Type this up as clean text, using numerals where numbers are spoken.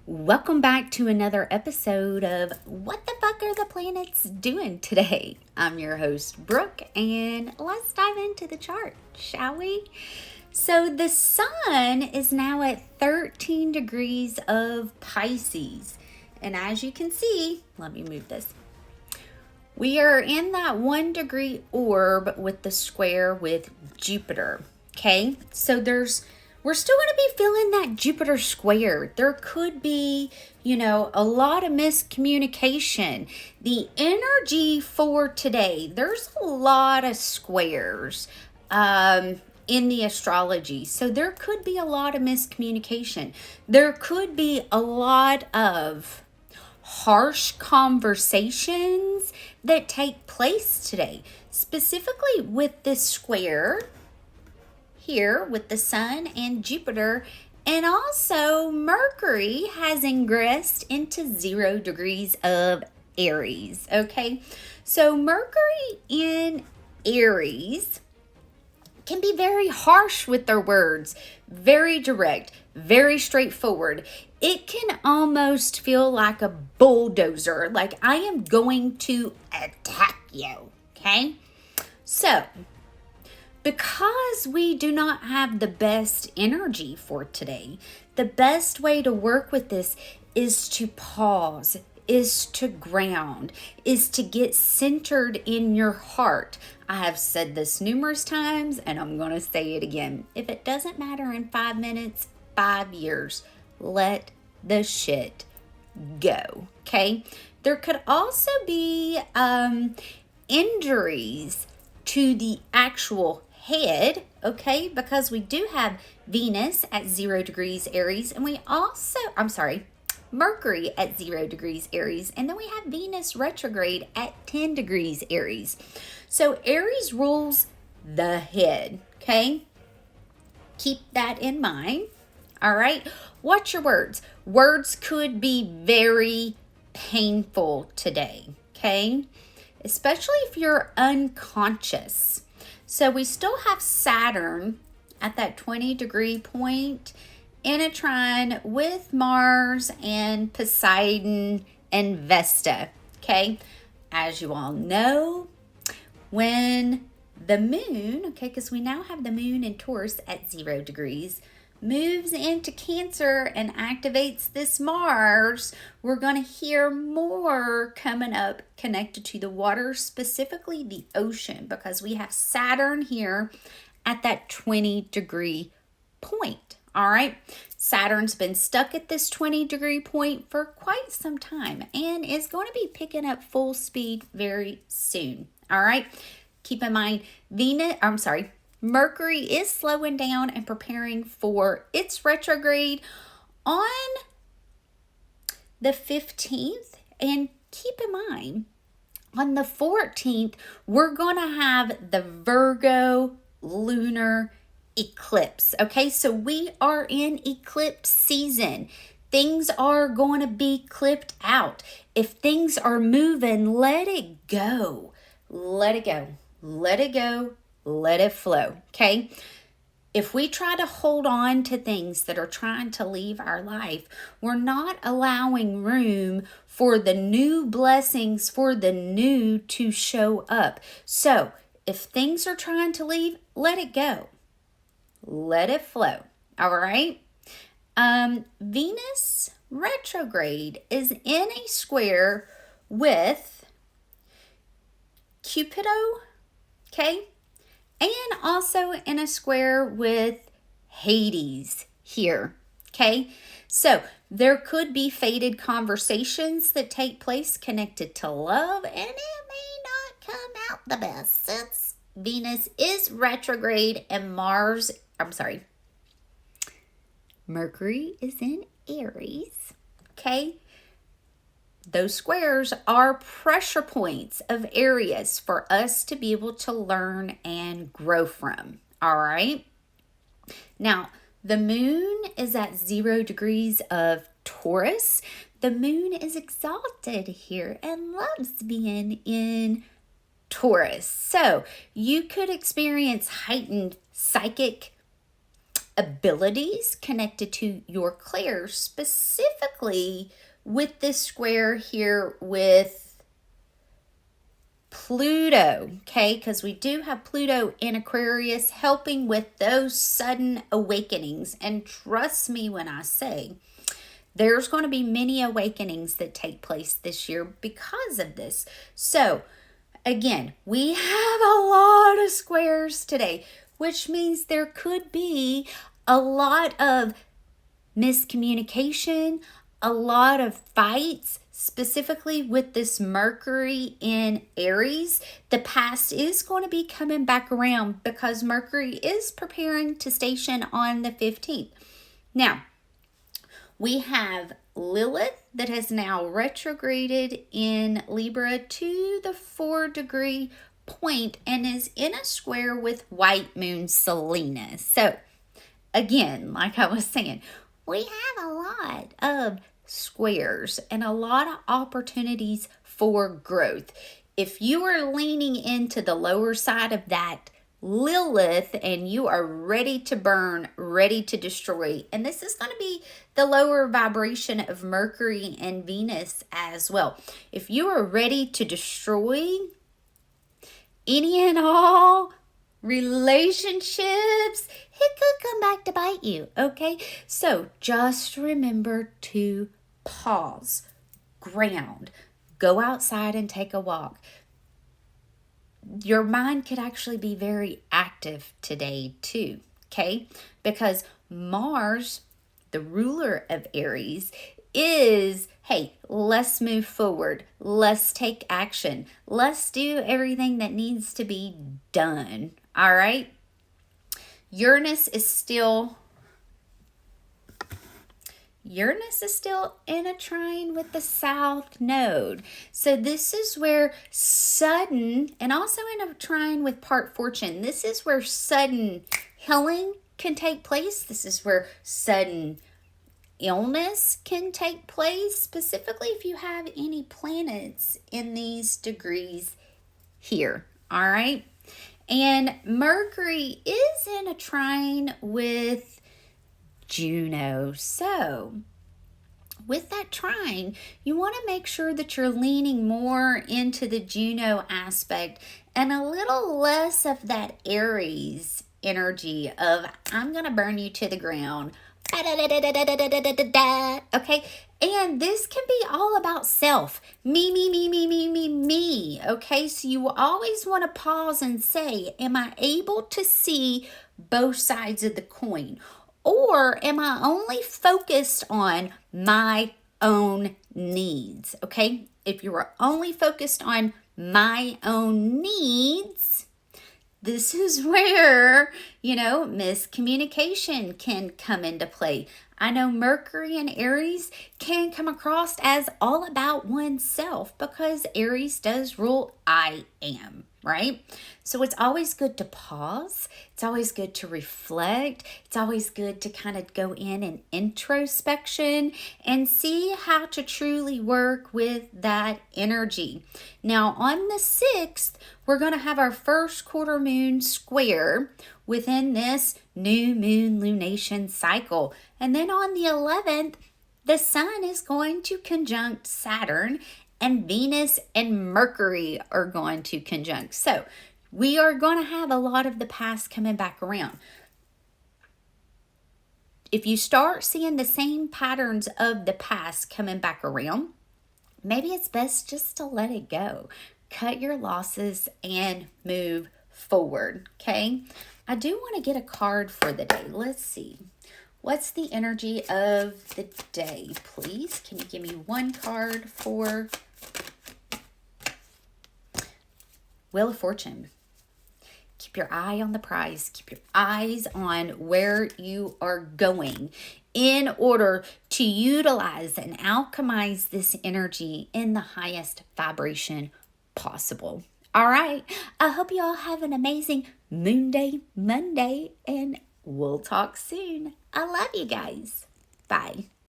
Welcome back to another episode of What the Fuck Are the Planets Doing Today? I'm your host, Brooke, and let's dive into the chart, shall we? So the sun is now at 13 degrees of Pisces. And as you can see, let me move this. We are in that 1 degree orb with the square with Jupiter. Okay, so we're still going to be feeling that Jupiter square. There could be, a lot of miscommunication. The energy for today, there's a lot of squares in the astrology. So there could be a lot of miscommunication. There could be a lot of harsh conversations that take place today, specifically with this square here with the sun and Jupiter, and also Mercury has ingressed into 0 degrees of Aries. Okay, so Mercury in Aries can be very harsh with their words, very direct, very straightforward. It can almost feel like a bulldozer, like I am going to attack you. Okay, so because we do not have the best energy for today, the best way to work with this is to pause, is to ground, is to get centered in your heart. I have said this numerous times and I'm going to say it again. If it doesn't matter in 5 minutes, 5 years, let the shit go. Okay? There could also be injuries to the actual head, okay, because we do have Venus at 0 degrees Aries, and we also, Mercury at 0 degrees Aries, and then we have Venus retrograde at 10 degrees Aries. So Aries rules the head, okay? Keep that in mind, all right? Watch your words. Words could be very painful today, okay? Especially if you're unconscious. So we still have Saturn at that 20 degree point in a trine with Mars and Poseidon and Vesta. Okay, as you all know, when the moon, okay, because we now have the moon in Taurus at 0 degrees, moves into Cancer and activates this Mars, we're going to hear more coming up connected to the water, specifically the ocean, because we have Saturn here at that 20 degree point. All right, Saturn's been stuck at this 20 degree point for quite some time and is going to be picking up full speed very soon. All right, keep in mind Mercury is slowing down and preparing for its retrograde on the 15th. And keep in mind, on the 14th, we're going to have the Virgo lunar eclipse. Okay, so we are in eclipse season. Things are going to be clipped out. If things are moving, let it go. Let it go. Let it go. Let it flow, okay? If we try to hold on to things that are trying to leave our life, we're not allowing room for the new blessings, for the new to show up. So if things are trying to leave, let it go. Let it flow, all right? Venus retrograde is in a square with Cupido, okay? And also in a square with Hades here, okay? So there could be fated conversations that take place connected to love, and it may not come out the best since Venus is retrograde and Mercury is in Aries, okay? Those squares are pressure points of areas for us to be able to learn and grow from, all right? Now, the moon is at 0 degrees of Taurus. The moon is exalted here and loves being in Taurus. So you could experience heightened psychic abilities connected to your clair, specifically with this square here with Pluto, okay? Because we do have Pluto in Aquarius helping with those sudden awakenings. And trust me when I say there's going to be many awakenings that take place this year because of this. So, again, we have a lot of squares today, which means there could be a lot of miscommunication, a lot of fights, specifically with this Mercury in Aries. The past is going to be coming back around because Mercury is preparing to station on the 15th. Now, we have Lilith that has now retrograded in Libra to the 4-degree point and is in a square with White Moon Selena. So, again, like I was saying, we have a lot of squares and a lot of opportunities for growth. If you are leaning into the lower side of that Lilith and you are ready to burn, ready to destroy, and this is going to be the lower vibration of Mercury and Venus as well. If you are ready to destroy any and all relationships, it could come back to bite you, okay? So just remember to pause, ground, go outside and take a walk. Your mind could actually be very active today too, okay? Because Mars, the ruler of Aries, is, hey, let's move forward. Let's take action. Let's do everything that needs to be done, all right? Uranus is still in a trine with the South Node. So this is where sudden, and also in a trine with part fortune, this is where sudden healing can take place. This is where sudden illness can take place, specifically if you have any planets in these degrees here, all right? And Mercury is in a trine with Juno. So with that trine, you want to make sure that you're leaning more into the Juno aspect and a little less of that Aries energy of I'm going to burn you to the ground. Okay, and this can be all about self. Me. Okay, so you always want to pause and say, am I able to see both sides of the coin? Or am I only focused on my own needs? Okay, if you are only focused on my own needs, this is where, miscommunication can come into play. I know Mercury and Aries can come across as all about oneself because Aries does rule I am, right? So it's always good to pause. It's always good to reflect. It's always good to kind of go in and introspection and see how to truly work with that energy. Now on the 6th, we're going to have our first quarter moon square within this new moon lunation cycle. And then on the 11th, the sun is going to conjunct Saturn and Venus and Mercury are going to conjunct. So we are going to have a lot of the past coming back around. If you start seeing the same patterns of the past coming back around, maybe it's best just to let it go. Cut your losses and move forward, okay? I do want to get a card for the day. Let's see. What's the energy of the day, please? Can you give me one card for Wheel of Fortune? Keep your eye on the prize. Keep your eyes on where you are going in order to utilize and alchemize this energy in the highest vibration possible. All right. I hope you all have an amazing Moon Day Monday, and we'll talk soon. I love you guys. Bye.